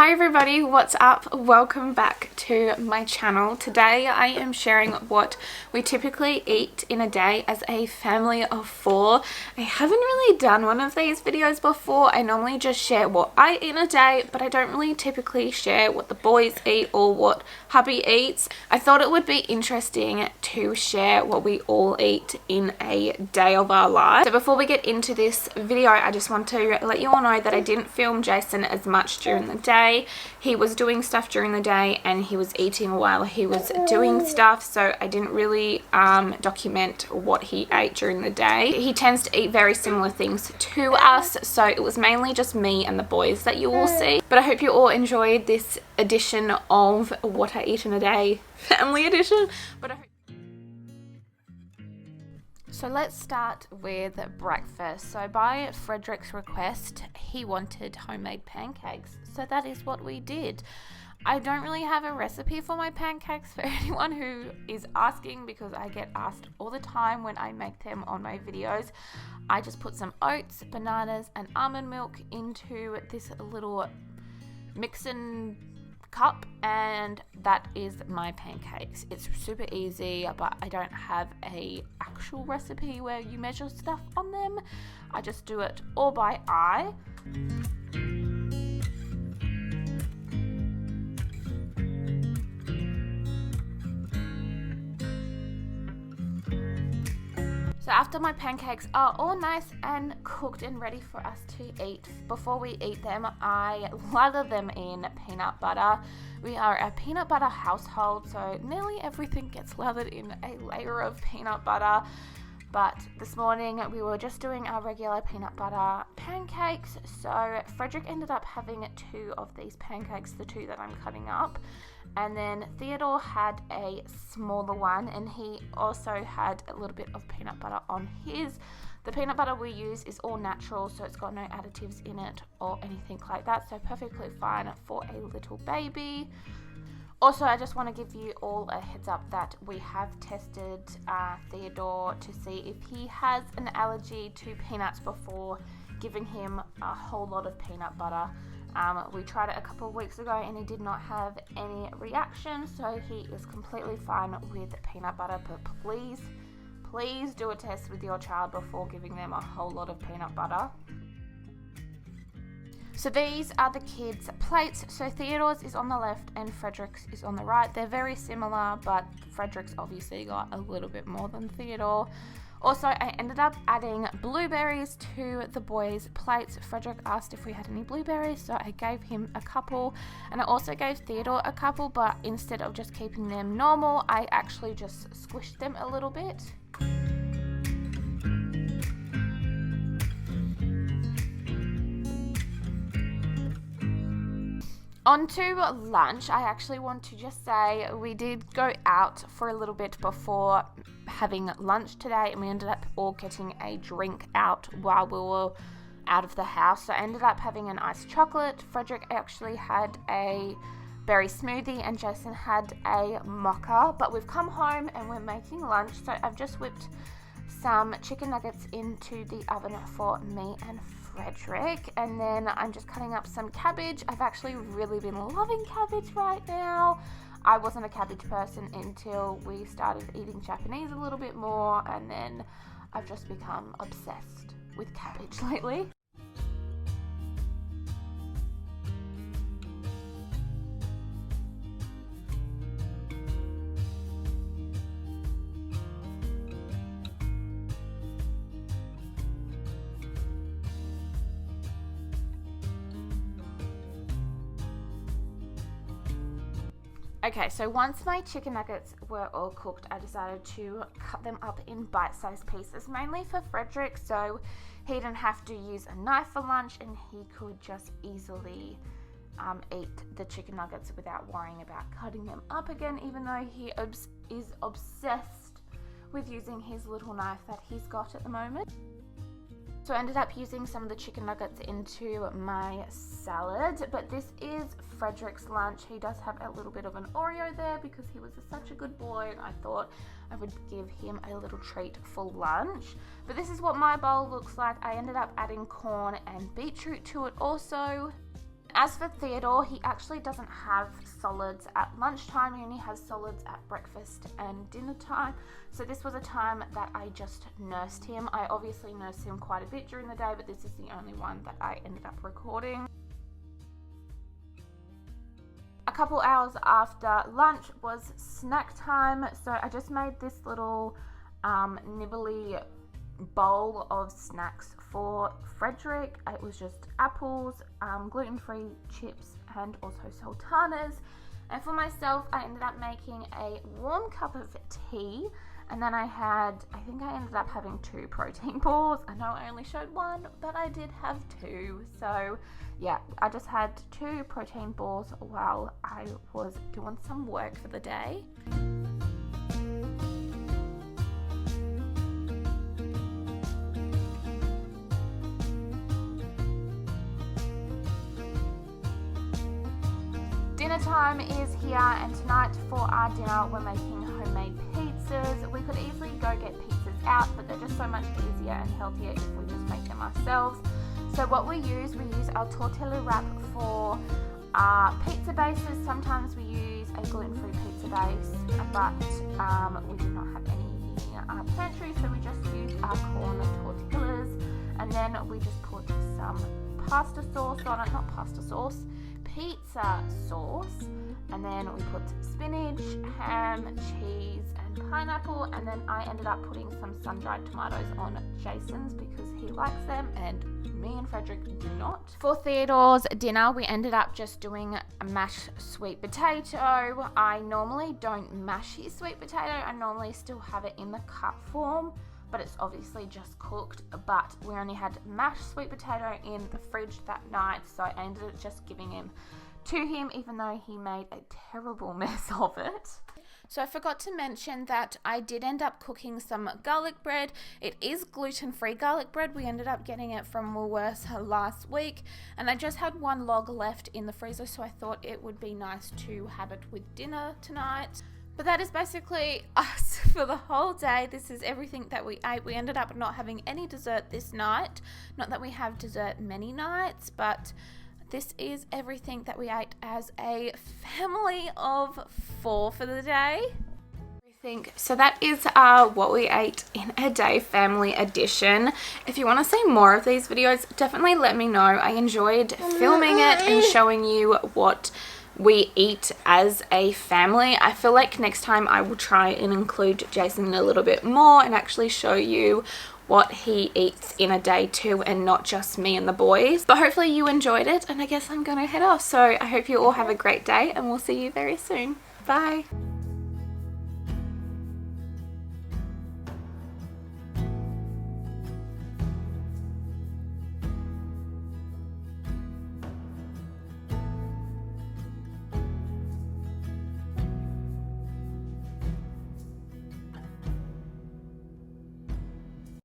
Hi everybody, what's up? Welcome back to my channel. Today I am sharing what we typically eat in a day as a family of 4. I haven't really done one of these videos before. I normally just share what I eat in a day, but I don't really typically share what the boys eat or what hubby eats. I thought it would be interesting to share what we all eat in a day of our lives. So before we get into this video, I just want to let you all know that I didn't film Jason as much during the day. He was doing stuff during the day and he was eating while he was doing stuff, so I didn't really document what he ate during the day. He tends to eat very similar things to us, so it was mainly just me and the boys that you will see. But I hope you all enjoyed this edition of what I eat in a day, family edition. So let's start with breakfast. So by Frederick's request, he wanted homemade pancakes. So that is what we did. I don't really have a recipe for my pancakes for anyone who is asking, because I get asked all the time when I make them on my videos. I just put some oats, bananas and almond milk into this little mixing cup, and that is my pancakes. It's super easy, but I don't have a actual recipe where you measure stuff on them. I just do it all by eye. So after my pancakes are all nice and cooked and ready for us to eat, before we eat them, I lather them in peanut butter. We are a peanut butter household, so nearly everything gets lathered in a layer of peanut butter. But this morning we were just doing our regular peanut butter pancakes, so Frederick ended up having 2 of these pancakes, the 2 that I'm cutting up. And then Theodore had a smaller one, and he also had a little bit of peanut butter on his. The peanut butter we use is all natural, so it's got no additives in it or anything like that, so perfectly fine for a little baby. Also, I just want to give you all a heads up that we have tested Theodore to see if he has an allergy to peanuts before giving him a whole lot of peanut butter. We tried it a couple of weeks ago and he did not have any reaction, so he is completely fine with peanut butter. But please do a test with your child before giving them a whole lot of peanut butter. So these are the kids' plates. So Theodore's is on the left and Frederick's is on the right. They're very similar, but Frederick's obviously got a little bit more than Theodore. Also, I ended up adding blueberries to the boys' plates. Frederick asked if we had any blueberries, so I gave him a couple. And I also gave Theodore a couple, but instead of just keeping them normal, I actually just squished them a little bit. On to lunch, I actually want to just say we did go out for a little bit before having lunch today, and we ended up all getting a drink out while we were out of the house. So I ended up having an iced chocolate. Frederick actually had a berry smoothie and Jason had a mocha, but we've come home and we're making lunch. So I've just whipped some chicken nuggets into the oven for me and Frederick, and then I'm just cutting up some cabbage. I've actually really been loving cabbage right now. I wasn't a cabbage person until we started eating Japanese a little bit more, and then I've just become obsessed with cabbage lately. Okay, so once my chicken nuggets were all cooked, I decided to cut them up in bite-sized pieces, mainly for Frederick, so he didn't have to use a knife for lunch and he could just easily eat the chicken nuggets without worrying about cutting them up again, even though he is obsessed with using his little knife that he's got at the moment. So I ended up using some of the chicken nuggets into my salad, but this is Frederick's lunch. He does have a little bit of an Oreo there because he was such a good boy, and I thought I would give him a little treat for lunch. But this is what my bowl looks like. I ended up adding corn and beetroot to it also. As for Theodore, he actually doesn't have solids at lunchtime. He only has solids at breakfast and dinner time. So this was a time that I just nursed him. I obviously nursed him quite a bit during the day, but this is the only one that I ended up recording. A couple hours after lunch was snack time. So I just made this little nibbly bowl of snacks for Frederick. It was just apples, gluten-free chips, and also sultanas. And for myself, I ended up making a warm cup of tea, and then I think I ended up having 2 protein balls. I know I only showed one, but I did have 2. So yeah, I just had 2 protein balls while I was doing some work for the day. Dinner time is here, and tonight for our dinner we're making homemade pizzas. We could easily go get pizzas out, but they're just so much easier and healthier if we just make them ourselves. So what we use our tortilla wrap for our pizza bases. Sometimes we use a gluten-free pizza base, but we do not have any in our pantry, so we just use our corn tortillas, and then we just put some pasta sauce on it, not pasta sauce, pizza sauce, and then we put spinach, ham, cheese, and pineapple, and then I ended up putting some sun-dried tomatoes on Jason's because he likes them and me and Frederick do not. For Theodore's dinner, we ended up just doing a mashed sweet potato. I normally don't mash his sweet potato. I normally still have it in the cut form, but it's obviously just cooked. But we only had mashed sweet potato in the fridge that night, so I ended up just giving him to him, even though he made a terrible mess of it. So I forgot to mention that I did end up cooking some garlic bread. It is gluten-free garlic bread. We ended up getting it from Woolworths last week, and I just had 1 log left in the freezer, so I thought it would be nice to have it with dinner tonight. But that is basically us for the whole day. This is everything that we ate. We ended up not having any dessert this night. Not that we have dessert many nights, but this is everything that we ate as a family of 4 for the day. So that is what we ate in a day family edition. If you want to see more of these videos, definitely let me know. I enjoyed filming it and showing you what we eat as a family. I feel like next time I will try and include Jason a little bit more and actually show you what he eats in a day too, and not just me and the boys. But hopefully you enjoyed it, and I guess I'm gonna head off. So I hope you all have a great day, and we'll see you very soon. Bye.